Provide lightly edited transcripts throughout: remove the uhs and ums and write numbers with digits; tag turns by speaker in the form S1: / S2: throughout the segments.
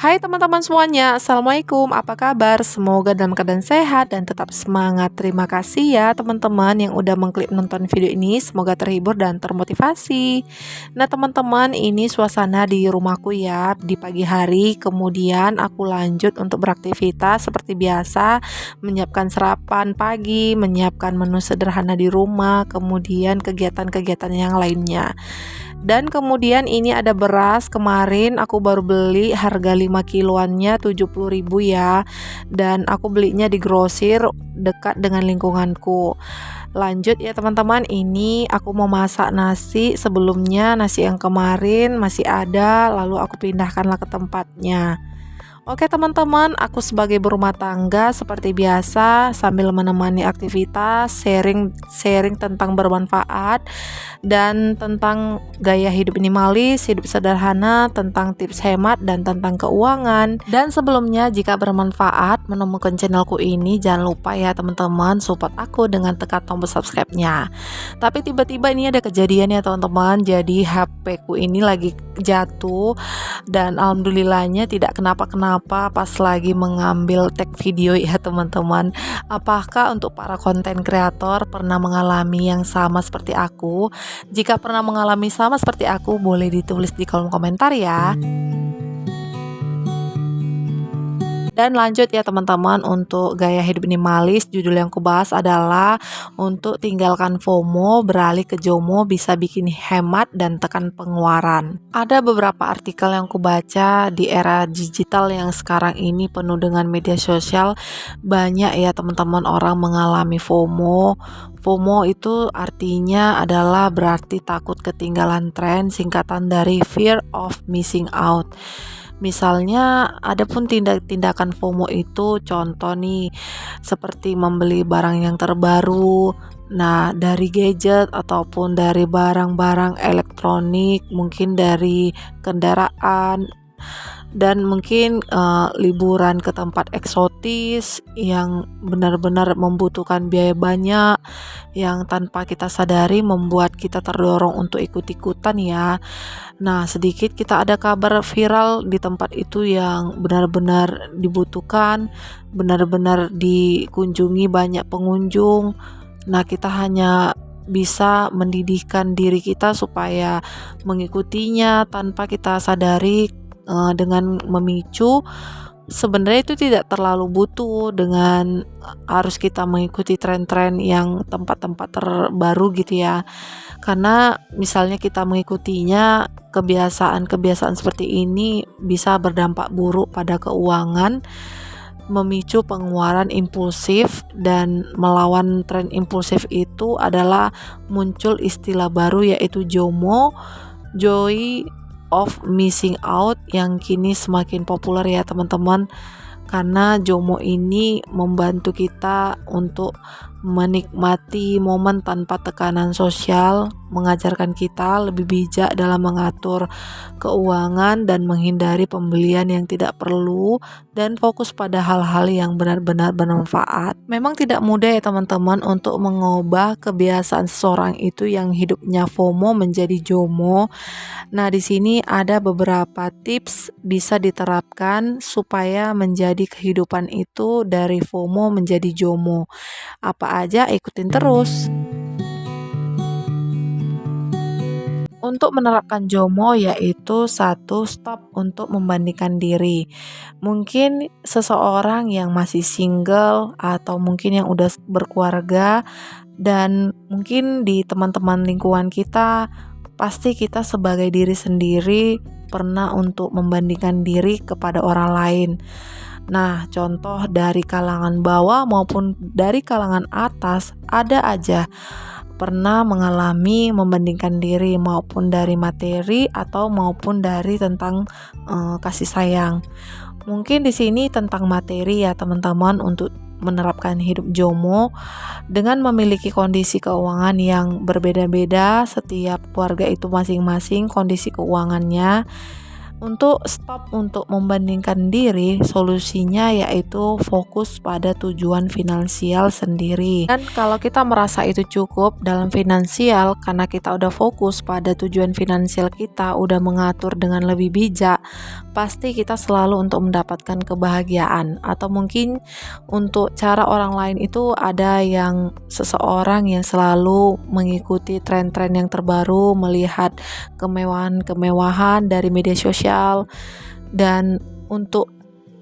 S1: Hai teman-teman semuanya, Assalamualaikum, apa kabar? Semoga dalam keadaan sehat dan tetap semangat. Terima kasih ya teman-teman yang udah mengklik nonton video ini, semoga terhibur dan termotivasi. Nah teman-teman, ini suasana di rumahku ya, di pagi hari, kemudian aku lanjut untuk beraktivitas seperti biasa, menyiapkan sarapan pagi, menyiapkan menu sederhana di rumah, kemudian kegiatan-kegiatan yang lainnya. Dan kemudian ini ada beras, kemarin aku baru beli harga 5 kiloannya 70.000 ya. Dan aku belinya di grosir dekat dengan lingkunganku. Lanjut ya teman-teman, ini aku mau masak nasi. Sebelumnya nasi yang kemarin masih ada, lalu aku pindahkanlah ke tempatnya. Oke teman-teman, aku sebagai berumah tangga seperti biasa sambil menemani aktivitas, sharing tentang bermanfaat dan tentang gaya hidup minimalis, hidup sederhana, tentang tips hemat dan tentang keuangan. Dan sebelumnya jika bermanfaat menemukan channelku ini, jangan lupa ya teman-teman support aku dengan tekan tombol subscribe-nya. Tapi tiba-tiba ini ada kejadian ya teman-teman, jadi HP ku ini lagi jatuh dan alhamdulillahnya tidak kenapa-kenapa pas lagi mengambil tag video ya teman-teman. Apakah untuk para konten kreator pernah mengalami yang sama seperti aku? Jika pernah mengalami sama seperti aku, boleh ditulis di kolom komentar ya. Dan lanjut ya teman-teman, untuk gaya hidup minimalis, judul yang kubahas adalah untuk tinggalkan FOMO, beralih ke JOMO, bisa bikin hemat dan tekan pengeluaran. Ada beberapa artikel yang kubaca di era digital yang sekarang ini penuh dengan media sosial. Banyak ya teman-teman orang mengalami FOMO. FOMO itu artinya adalah berarti takut ketinggalan tren, singkatan dari fear of missing out. Misalnya ada pun tindakan FOMO itu, contoh nih seperti membeli barang yang terbaru. Nah, dari gadget ataupun dari barang-barang elektronik, mungkin dari kendaraan dan mungkin liburan ke tempat eksotis yang benar-benar membutuhkan biaya banyak, yang tanpa kita sadari membuat kita terdorong untuk ikut-ikutan ya. Nah, sedikit kita ada kabar viral di tempat itu yang benar-benar dibutuhkan, benar-benar dikunjungi banyak pengunjung. Nah, kita hanya bisa mendidihkan diri kita supaya mengikutinya tanpa kita sadari, dengan memicu sebenarnya itu tidak terlalu butuh dengan harus kita mengikuti tren-tren yang tempat-tempat terbaru gitu ya. Karena misalnya kita mengikutinya, kebiasaan-kebiasaan seperti ini bisa berdampak buruk pada keuangan, memicu pengeluaran impulsif, dan melawan tren impulsif itu adalah muncul istilah baru yaitu JOMO, Joy of Missing Out, yang kini semakin populer ya teman-teman. Karena JOMO ini membantu kita untuk menikmati momen tanpa tekanan sosial, mengajarkan kita lebih bijak dalam mengatur keuangan dan menghindari pembelian yang tidak perlu, dan fokus pada hal-hal yang benar-benar bermanfaat. Memang tidak mudah ya teman-teman untuk mengubah kebiasaan seseorang itu yang hidupnya FOMO menjadi JOMO. Nah, di sini ada beberapa tips bisa diterapkan supaya menjadi kehidupan itu dari FOMO menjadi JOMO. Apa aja, ikutin terus. Untuk menerapkan JOMO yaitu satu, stop untuk membandingkan diri. Mungkin seseorang yang masih single atau mungkin yang udah berkeluarga, dan mungkin di teman-teman lingkungan kita, pasti kita sebagai diri sendiri pernah untuk membandingkan diri kepada orang lain. Nah, contoh dari kalangan bawah maupun dari kalangan atas, ada aja pernah mengalami membandingkan diri, maupun dari materi atau maupun dari tentang kasih sayang. Mungkin di sini tentang materi ya teman-teman, untuk menerapkan hidup JOMO dengan memiliki kondisi keuangan yang berbeda-beda. Setiap keluarga itu masing-masing kondisi keuangannya. Untuk stop untuk membandingkan diri, solusinya yaitu fokus pada tujuan finansial sendiri. Dan kalau kita merasa itu cukup dalam finansial, karena kita udah fokus pada tujuan finansial kita, udah mengatur dengan lebih bijak, pasti kita selalu untuk mendapatkan kebahagiaan. Atau mungkin untuk cara orang lain itu ada yang seseorang yang selalu mengikuti tren-tren yang terbaru, melihat kemewahan-kemewahan dari media sosial, dan untuk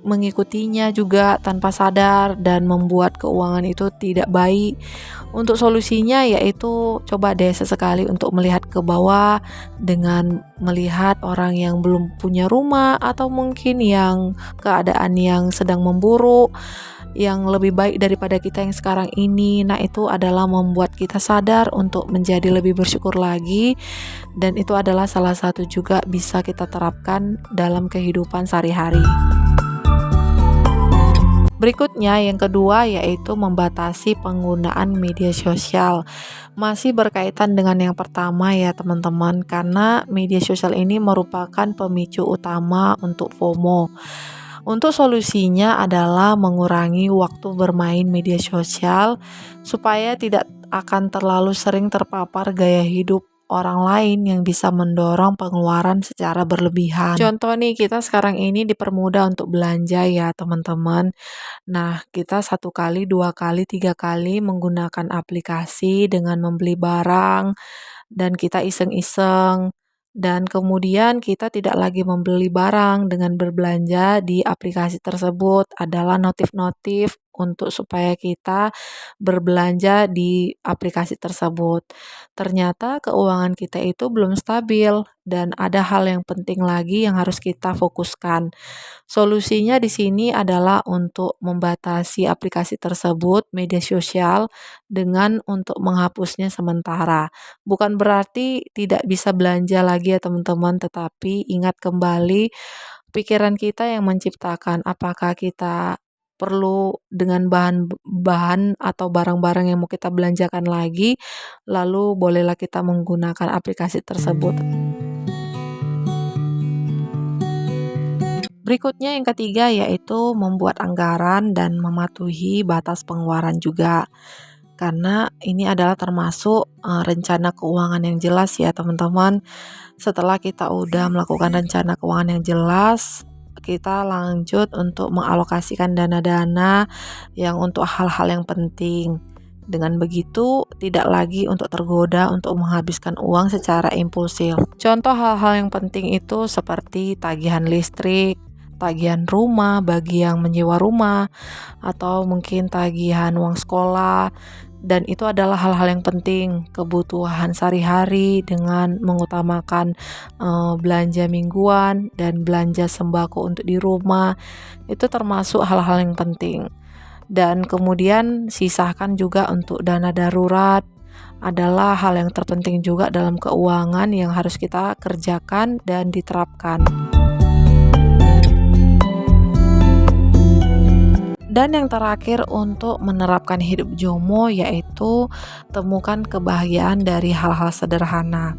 S1: mengikutinya juga tanpa sadar dan membuat keuangan itu tidak baik. Untuk solusinya yaitu coba deh sesekali untuk melihat ke bawah dengan melihat orang yang belum punya rumah atau mungkin yang keadaan yang sedang memburuk, yang lebih baik daripada kita yang sekarang ini. Nah, itu adalah membuat kita sadar untuk menjadi lebih bersyukur lagi, dan itu adalah salah satu juga bisa kita terapkan dalam kehidupan sehari-hari. Berikutnya yang kedua yaitu membatasi penggunaan media sosial. Masih berkaitan dengan yang pertama ya teman-teman, karena media sosial ini merupakan pemicu utama untuk FOMO. Untuk solusinya adalah mengurangi waktu bermain media sosial supaya tidak akan terlalu sering terpapar gaya hidup orang lain yang bisa mendorong pengeluaran secara berlebihan. Contoh nih, kita sekarang ini dipermudah untuk belanja ya teman-teman. Nah, kita satu kali, dua kali, tiga kali menggunakan aplikasi dengan membeli barang, dan kita iseng-iseng, dan kemudian kita tidak lagi membeli barang dengan berbelanja di aplikasi tersebut, adalah notif-notif untuk supaya kita berbelanja di aplikasi tersebut. Ternyata keuangan kita itu belum stabil dan ada hal yang penting lagi yang harus kita fokuskan. Solusinya di sini adalah untuk membatasi aplikasi tersebut, media sosial, dengan untuk menghapusnya sementara. Bukan berarti tidak bisa belanja lagi ya teman-teman, tetapi ingat kembali pikiran kita yang menciptakan apakah kita perlu dengan bahan-bahan atau barang-barang yang mau kita belanjakan lagi, lalu bolehlah kita menggunakan aplikasi tersebut. Berikutnya yang ketiga yaitu membuat anggaran dan mematuhi batas pengeluaran juga. Karena ini adalah termasuk rencana keuangan yang jelas ya teman-teman. Setelah kita udah melakukan rencana keuangan yang jelas, kita lanjut untuk mengalokasikan dana-dana yang untuk hal-hal yang penting. Dengan begitu, tidak lagi untuk tergoda untuk menghabiskan uang secara impulsif. Contoh hal-hal yang penting itu seperti tagihan listrik, tagihan rumah bagi yang menyewa rumah, atau mungkin tagihan uang sekolah, dan itu adalah hal-hal yang penting, kebutuhan sehari-hari dengan mengutamakan belanja mingguan dan belanja sembako untuk di rumah. Itu termasuk hal-hal yang penting. Dan kemudian sisakan juga untuk dana darurat, adalah hal yang terpenting juga dalam keuangan yang harus kita kerjakan dan diterapkan. Dan yang terakhir untuk menerapkan hidup JOMO yaitu temukan kebahagiaan dari hal-hal sederhana.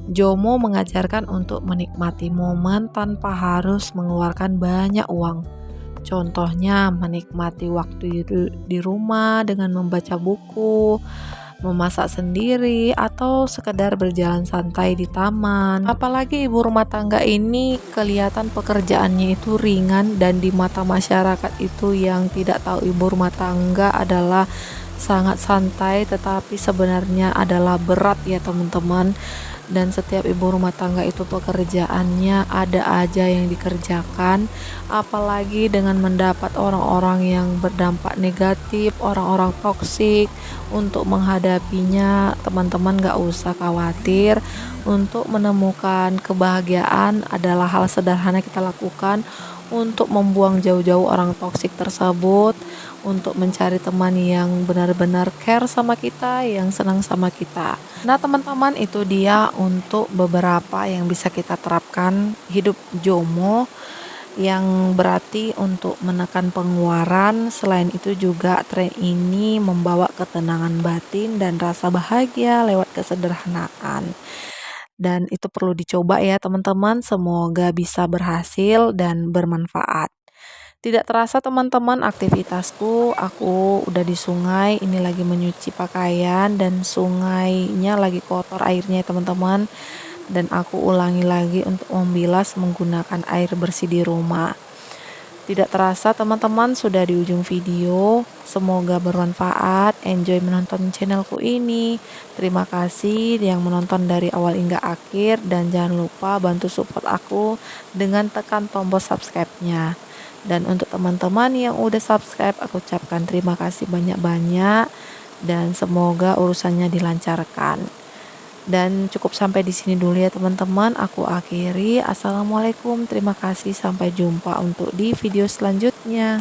S1: JOMO mengajarkan untuk menikmati momen tanpa harus mengeluarkan banyak uang. Contohnya menikmati waktu di rumah dengan membaca buku, memasak sendiri, atau sekedar berjalan santai di taman. Apalagi ibu rumah tangga ini kelihatan pekerjaannya itu ringan, dan di mata masyarakat itu yang tidak tahu ibu rumah tangga adalah sangat santai, tetapi sebenarnya adalah berat ya teman-teman. Dan setiap ibu rumah tangga itu pekerjaannya ada aja yang dikerjakan, apalagi dengan mendapat orang-orang yang berdampak negatif, orang-orang toksik. Untuk menghadapinya teman-teman gak usah khawatir. Untuk menemukan kebahagiaan adalah hal sederhana kita lakukan untuk membuang jauh-jauh orang toksik tersebut, untuk mencari teman yang benar-benar care sama kita, yang senang sama kita. Nah teman-teman, itu dia untuk beberapa yang bisa kita terapkan hidup JOMO, yang berarti untuk menekan pengeluaran. Selain itu juga tren ini membawa ketenangan batin dan rasa bahagia lewat kesederhanaan. dan itu perlu dicoba ya teman-teman. Semoga bisa berhasil dan bermanfaat. Tidak terasa teman-teman aktivitasku, aku udah di sungai, ini lagi menyuci pakaian dan sungainya lagi kotor airnya ya teman-teman. Dan aku ulangi lagi untuk membilas menggunakan air bersih di rumah. Tidak terasa teman-teman sudah di ujung video. Semoga bermanfaat. Enjoy menonton channelku ini. Terima kasih yang menonton dari awal hingga akhir. Dan jangan lupa bantu support aku dengan tekan tombol subscribe-nya. Dan untuk teman-teman yang udah subscribe, aku ucapkan terima kasih banyak-banyak. Dan semoga urusannya dilancarkan. Dan cukup sampai di sini dulu ya teman-teman. Aku akhiri. Assalamualaikum. Terima kasih. Sampai jumpa untuk di video selanjutnya.